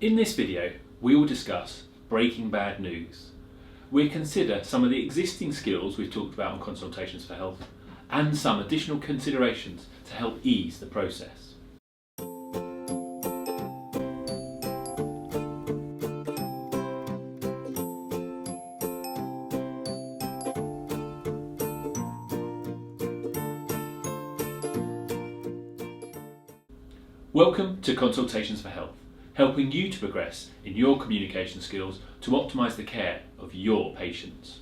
In this video, we will discuss breaking bad news. We'll consider some of the existing skills we've talked about on Consultations for Health and some additional considerations to help ease the process. Welcome to Consultations for Health, helping you to progress in your communication skills to optimise the care of your patients.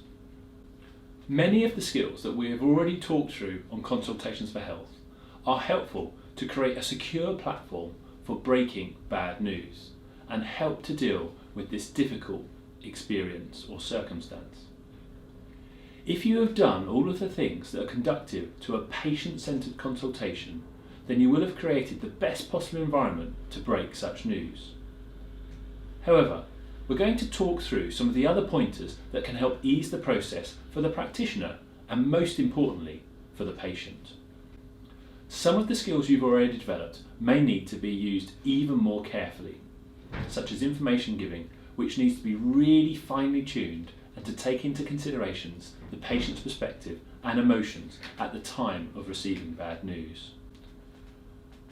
Many of the skills that we have already talked through on Consultations for Health are helpful to create a secure platform for breaking bad news and help to deal with this difficult experience or circumstance. If you have done all of the things that are conducive to a patient-centred consultation, then you will have created the best possible environment to break such news. However, we're going to talk through some of the other pointers that can help ease the process for the practitioner and, most importantly, for the patient. Some of the skills you've already developed may need to be used even more carefully, such as information giving, which needs to be really finely tuned and to take into considerations the patient's perspective and emotions at the time of receiving bad news.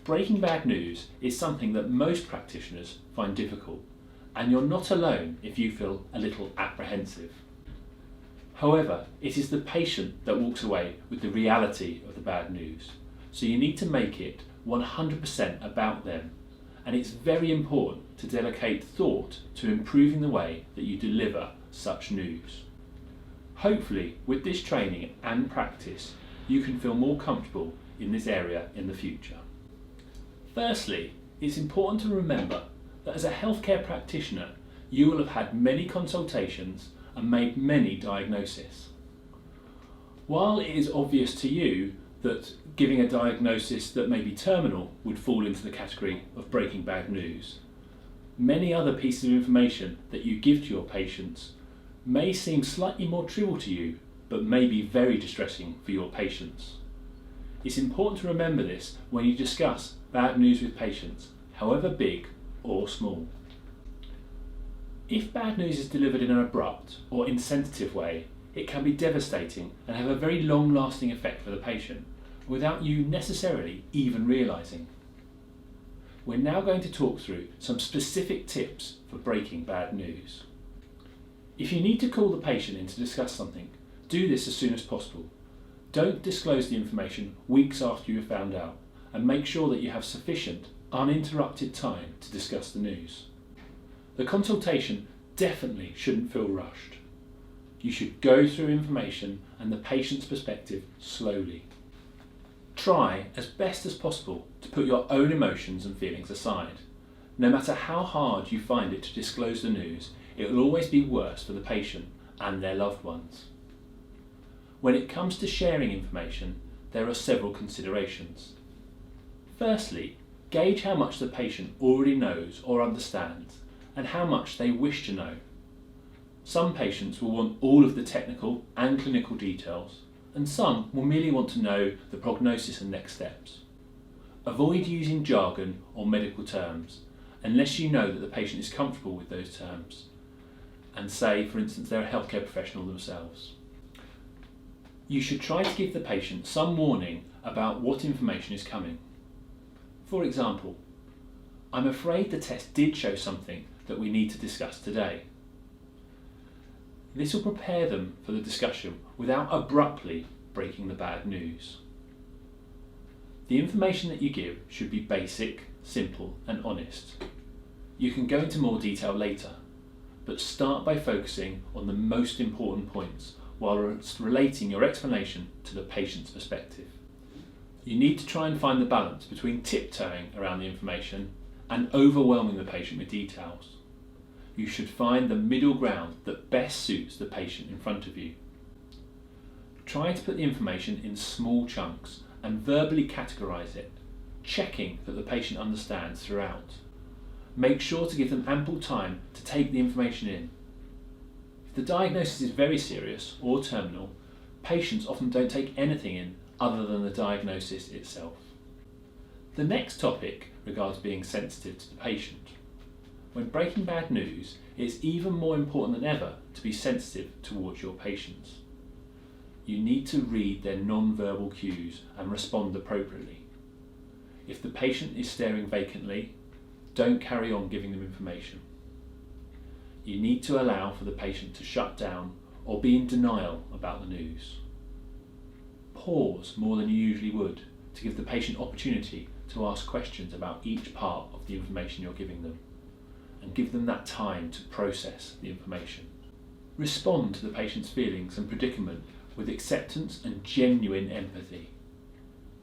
Breaking bad news is something that most practitioners find difficult, and you're not alone if you feel a little apprehensive. However, it is the patient that walks away with the reality of the bad news, so you need to make it 100% about them, and it's very important to dedicate thought to improving the way that you deliver such news. Hopefully, with this training and practice, you can feel more comfortable in this area in the future. Firstly, it's important to remember that as a healthcare practitioner, you will have had many consultations and made many diagnoses. While it is obvious to you that giving a diagnosis that may be terminal would fall into the category of breaking bad news, many other pieces of information that you give to your patients may seem slightly more trivial to you, but may be very distressing for your patients. It's important to remember this when you discuss bad news with patients, however big or small. If bad news is delivered in an abrupt or insensitive way, it can be devastating and have a very long-lasting effect for the patient, without you necessarily even realising. We're now going to talk through some specific tips for breaking bad news. If you need to call the patient in to discuss something, do this as soon as possible. Don't disclose the information weeks after you have found out, and make sure that you have sufficient, uninterrupted time to discuss the news. The consultation definitely shouldn't feel rushed. You should go through information and the patient's perspective slowly. Try as best as possible to put your own emotions and feelings aside. No matter how hard you find it to disclose the news, it will always be worse for the patient and their loved ones. When it comes to sharing information, there are several considerations. Firstly, gauge how much the patient already knows or understands and how much they wish to know. Some patients will want all of the technical and clinical details, and some will merely want to know the prognosis and next steps. Avoid using jargon or medical terms unless you know that the patient is comfortable with those terms and say, for instance, they're a healthcare professional themselves. You should try to give the patient some warning about what information is coming. For example, I'm afraid the test did show something that we need to discuss today. This will prepare them for the discussion without abruptly breaking the bad news. The information that you give should be basic, simple and honest. You can go into more detail later, but start by focusing on the most important points while relating your explanation to the patient's perspective. You need to try and find the balance between tiptoeing around the information and overwhelming the patient with details. You should find the middle ground that best suits the patient in front of you. Try to put the information in small chunks and verbally categorise it, checking that the patient understands throughout. Make sure to give them ample time to take the information in. If the diagnosis is very serious or terminal, patients often don't take anything in other than the diagnosis itself. The next topic regards being sensitive to the patient. when breaking bad news, it's even more important than ever to be sensitive towards your patients. You need to read their non-verbal cues and respond appropriately. If the patient is staring vacantly, don't carry on giving them information. You need to allow for the patient to shut down or be in denial about the news. Pause more than you usually would to give the patient opportunity to ask questions about each part of the information you're giving them, and give them that time to process the information. Respond to the patient's feelings and predicament with acceptance and genuine empathy.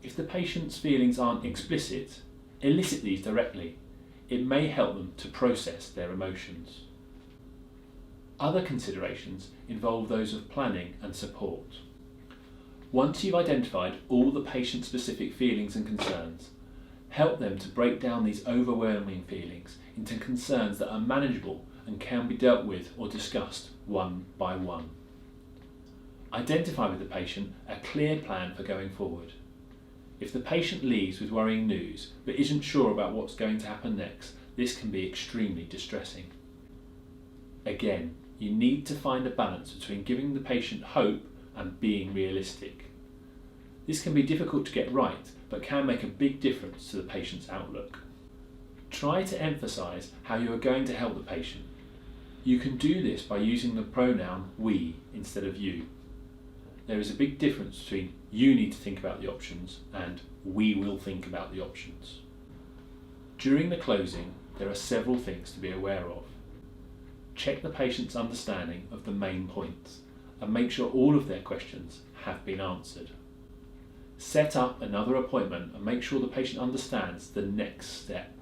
If the patient's feelings aren't explicit, elicit these directly. It may help them to process their emotions. Other considerations involve those of planning and support. Once you've identified all the patient-specific feelings and concerns, help them to break down these overwhelming feelings into concerns that are manageable and can be dealt with or discussed one by one. Identify with the patient a clear plan for going forward. If the patient leaves with worrying news but isn't sure about what's going to happen next, this can be extremely distressing. Again, you need to find a balance between giving the patient hope and being realistic. This can be difficult to get right, but can make a big difference to the patient's outlook. Try to emphasise how you are going to help the patient. You can do this by using the pronoun we instead of you. There is a big difference between you need to think about the options and we will think about the options. During the closing, there are several things to be aware of. Check the patient's understanding of the main points and make sure all of their questions have been answered. Set up another appointment and make sure the patient understands the next step.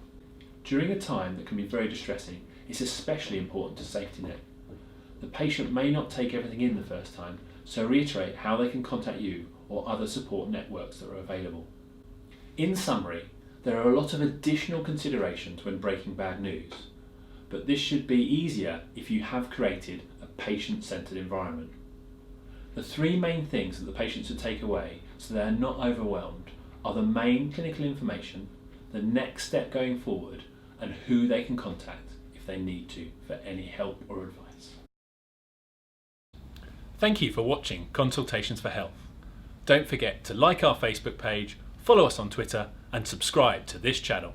During a time that can be very distressing, it's especially important to safety net. The patient may not take everything in the first time, so reiterate how they can contact you or other support networks that are available. In summary, there are a lot of additional considerations when breaking bad news, but this should be easier if you have created a patient-centred environment. The three main things that the patient should take away so they are not overwhelmed are the main clinical information, the next step going forward, and who they can contact if they need to for any help or advice. Thank you for watching Consultations for Health. Don't forget to like our Facebook page, follow us on Twitter, and subscribe to this channel.